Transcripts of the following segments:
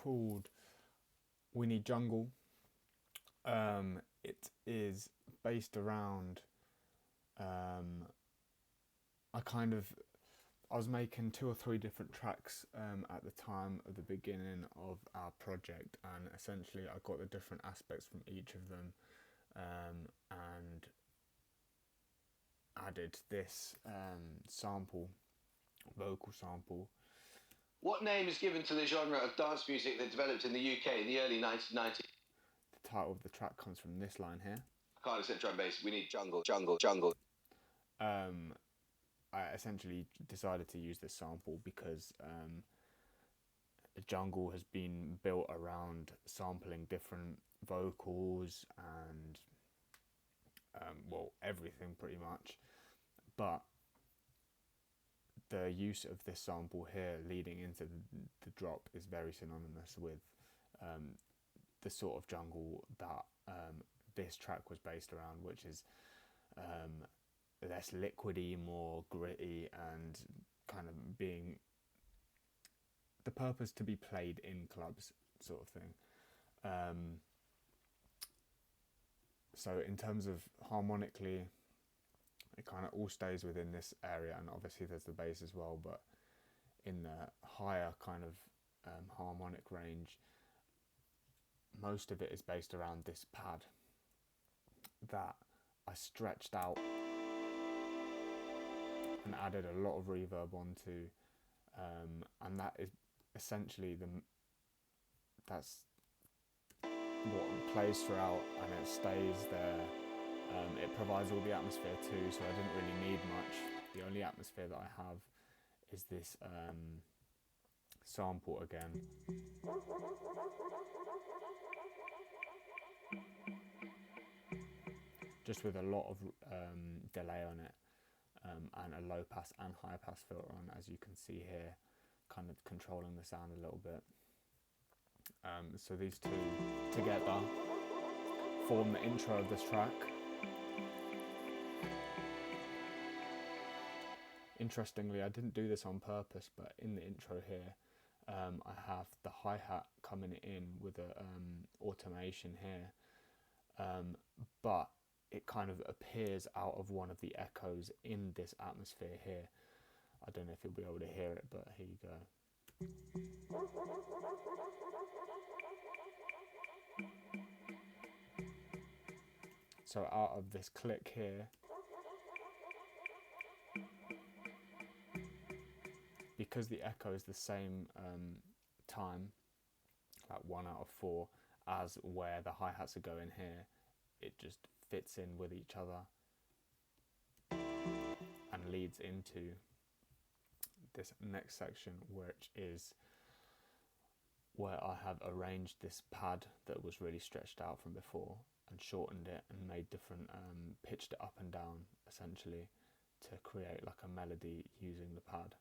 called We Need Jungle. It is based around. I kind of I was making 2 or 3 different tracks at the time of the beginning of our project, and essentially I got the different aspects from each of them and added this vocal sample. What name is given to the genre of dance music that developed in the UK in the early 1990s? The title of the track comes from this line here. I can't accept drum bass. We need jungle, jungle, jungle. I essentially decided to use this sample because the jungle has been built around sampling different vocals and everything pretty much, but the use of this sample here leading into the drop is very synonymous with the sort of jungle that this track was based around, which is less liquidy, more gritty, and kind of being the purpose to be played in clubs sort of thing. So in terms of harmonically, it kind of all stays within this area, and obviously there's the bass as well, but in the higher kind of harmonic range, most of it is based around this pad that I stretched out and added a lot of reverb onto, and that is essentially that's what plays throughout, and it stays there. It provides all the atmosphere too, so I didn't really need much. The only atmosphere that I have is this sample again. Just with a lot of delay on it, and a low pass and high pass filter on, as you can see here, kind of controlling the sound a little bit. So these two together form the intro of this track. Interestingly, I didn't do this on purpose, but in the intro here, I have the hi-hat coming in with a automation here, but it kind of appears out of one of the echoes in this atmosphere here. I don't know if you'll be able to hear it, but here you go. So out of this click here, because the echo is the same time, like 1/4, as where the hi-hats are going here, it just fits in with each other and leads into this next section, which is where I have arranged this pad that was really stretched out from before and shortened it and made different, pitched it up and down essentially to create like a melody using the pad.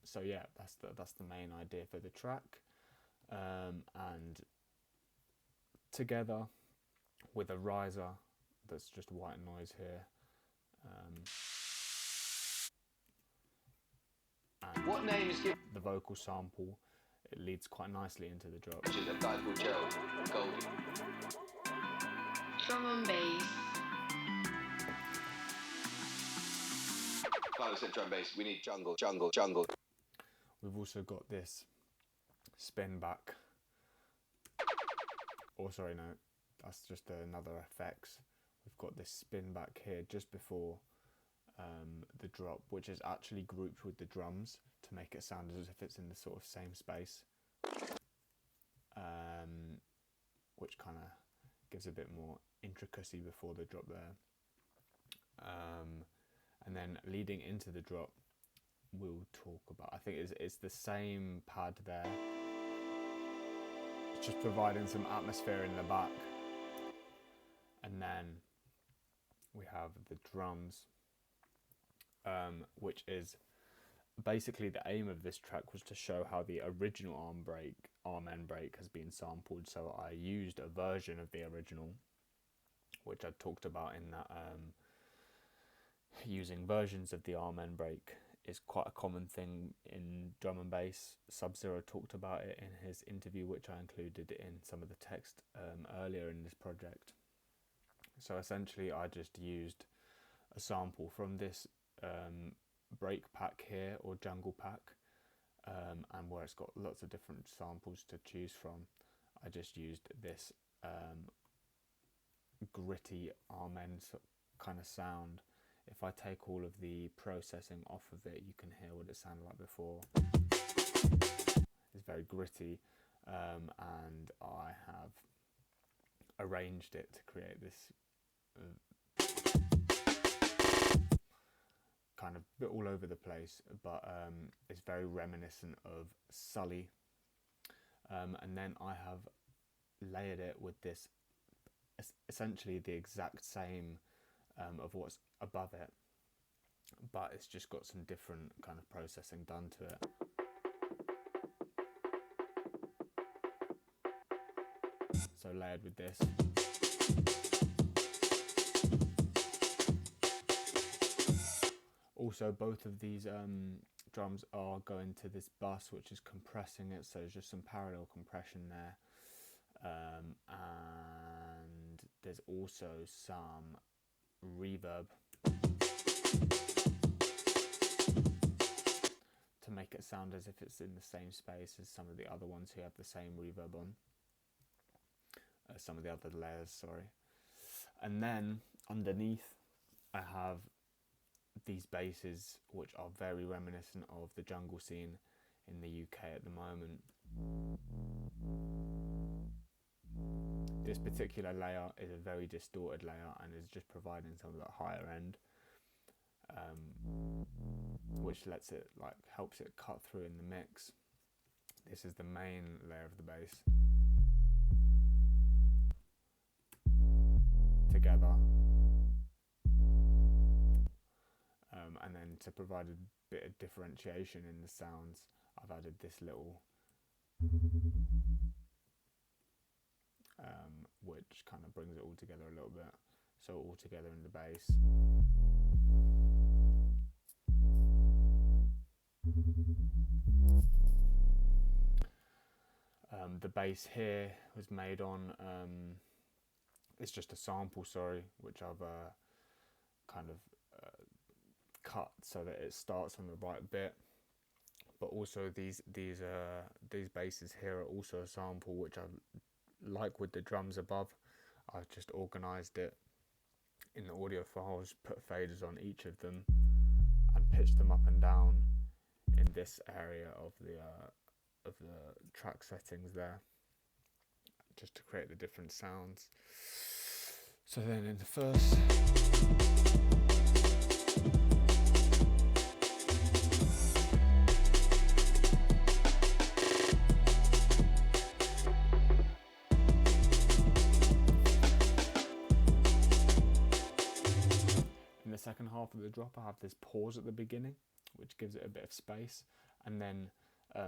So yeah, that's the main idea for the track, and together with a riser that's just white noise here, and what name is given? The vocal sample, it leads quite nicely into the drop. A guy called Gerald Goldie. Drum and bass. Can't accept drum bass. We need jungle, jungle, jungle. We've also got this spin back. Oh, sorry, no, that's just another effects. We've got this spin back here just before the drop, which is actually grouped with the drums to make it sound as if it's in the sort of same space, which kind of gives a bit more intricacy before the drop there. And then leading into the drop, we'll talk about, I think it's the same pad there, it's just providing some atmosphere in the back, and then we have the drums, which is basically the aim of this track was to show how the original arm end break has been sampled. So I used a version of the original, which I talked about in that using versions of the arm end break is quite a common thing in drum and bass. Sub-Zero talked about it in his interview, which I included in some of the text earlier in this project. So essentially I just used a sample from this break pack here, or jungle pack, and where it's got lots of different samples to choose from, I just used this gritty arm end kind of sound. If I take all of the processing off of it, you can hear what it sounded like before. It's very gritty, and I have arranged it to create this kind of bit all over the place, but it's very reminiscent of Sully. And then I have layered it with this, essentially the exact same of what's above it, but it's just got some different kind of processing done to it. So layered with this. Also, both of these drums are going to this bus, which is compressing it, so there's just some parallel compression there. And there's also some reverb to make it sound as if it's in the same space as some of the other ones who have the same reverb on. Some of the other layers, sorry. And then underneath I have these basses, which are very reminiscent of the jungle scene in the UK at the moment. This particular layer is a very distorted layer and is just providing some of that higher end, which lets it, like, helps it cut through in the mix. This is the main layer of the bass. Together. And then to provide a bit of differentiation in the sounds, I've added this little which kind of brings it all together a little bit, so all together in the bass. The bass here was made on it's just a sample, which I've kind of cut so that it starts on the right bit, but also these basses here are also a sample, which I like with the drums above. I've just organised it in the audio files, put faders on each of them and pitched them up and down in this area of the track settings there, just to create the different sounds. So then in the first second half of the drop, I have this pause at the beginning, which gives it a bit of space, and then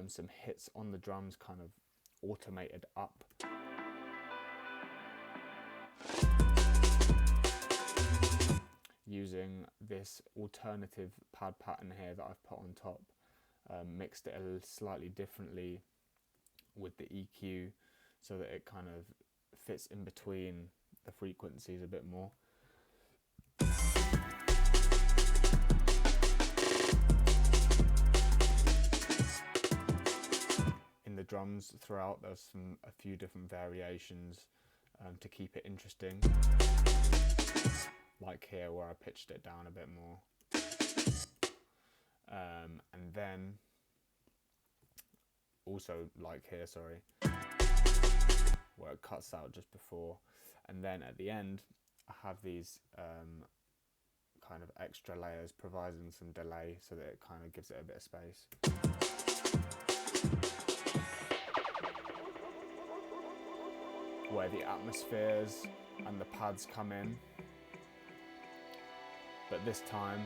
some hits on the drums kind of automated up. Using this alternative pad pattern here that I've put on top, mixed it slightly differently with the EQ so that it kind of fits in between the frequencies a bit more. The drums throughout, there's a few different variations to keep it interesting, like here where I pitched it down a bit more, and then also like here, where it cuts out just before, and then at the end I have these kind of extra layers providing some delay so that it kind of gives it a bit of space. Where the atmospheres and the pads come in, this time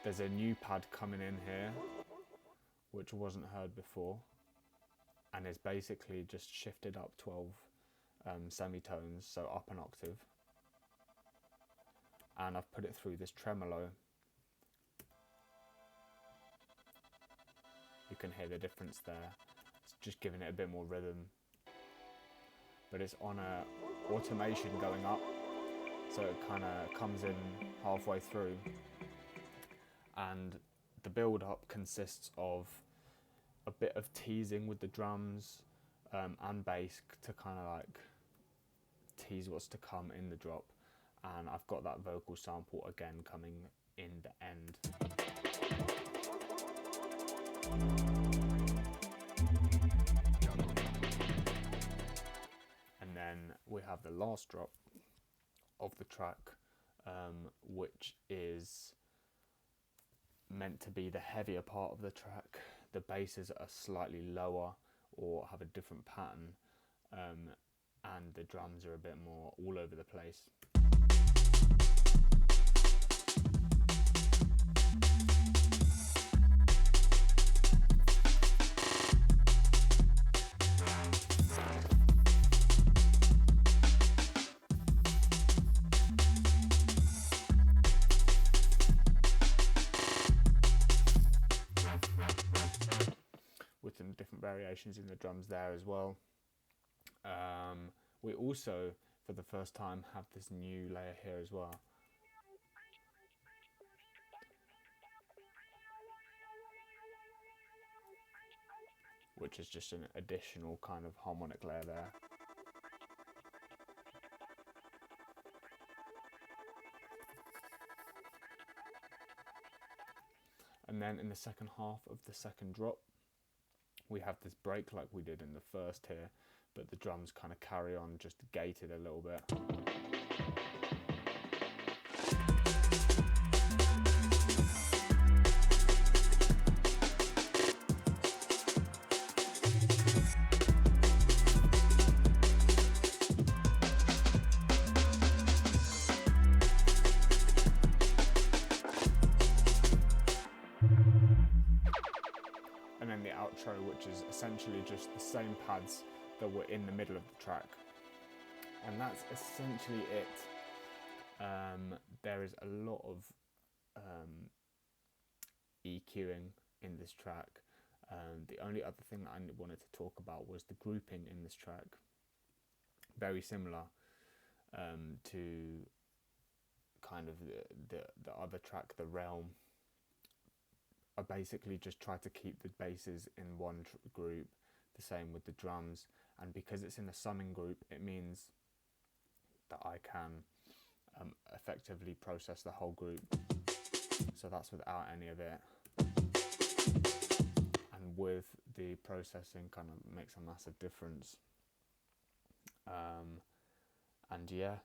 there's a new pad coming in here which wasn't heard before, and is basically just shifted up 12 semitones, so up an octave, and I've put it through this tremolo. You can hear the difference there. It's just giving it a bit more rhythm, but it's on a automation going up, so it kind of comes in halfway through, and the build up consists of a bit of teasing with the drums and bass to kind of like tease what's to come in the drop, and I've got that vocal sample again coming in the end. And then we have the last drop of the track, which is meant to be the heavier part of the track. The basses are slightly lower or have a different pattern, and the drums are a bit more all over the place. With some different variations in the drums there as well. We also, for the first time, have this new layer here as well, which is just an additional kind of harmonic layer there. And then in the second half of the second drop, we have this break like we did in the first here, but the drums kind of carry on just gated a little bit. And then the outro, which is essentially just the same pads that were in the middle of the track. And that's essentially it. There is a lot of EQing in this track. The only other thing that I wanted to talk about was the grouping in this track. Very similar to kind of the other track, The Realm. I basically just try to keep the basses in one group, the same with the drums, and because it's in a summing group, it means that I can effectively process the whole group, so that's without any of it, and with the processing kind of makes a massive difference. And yeah,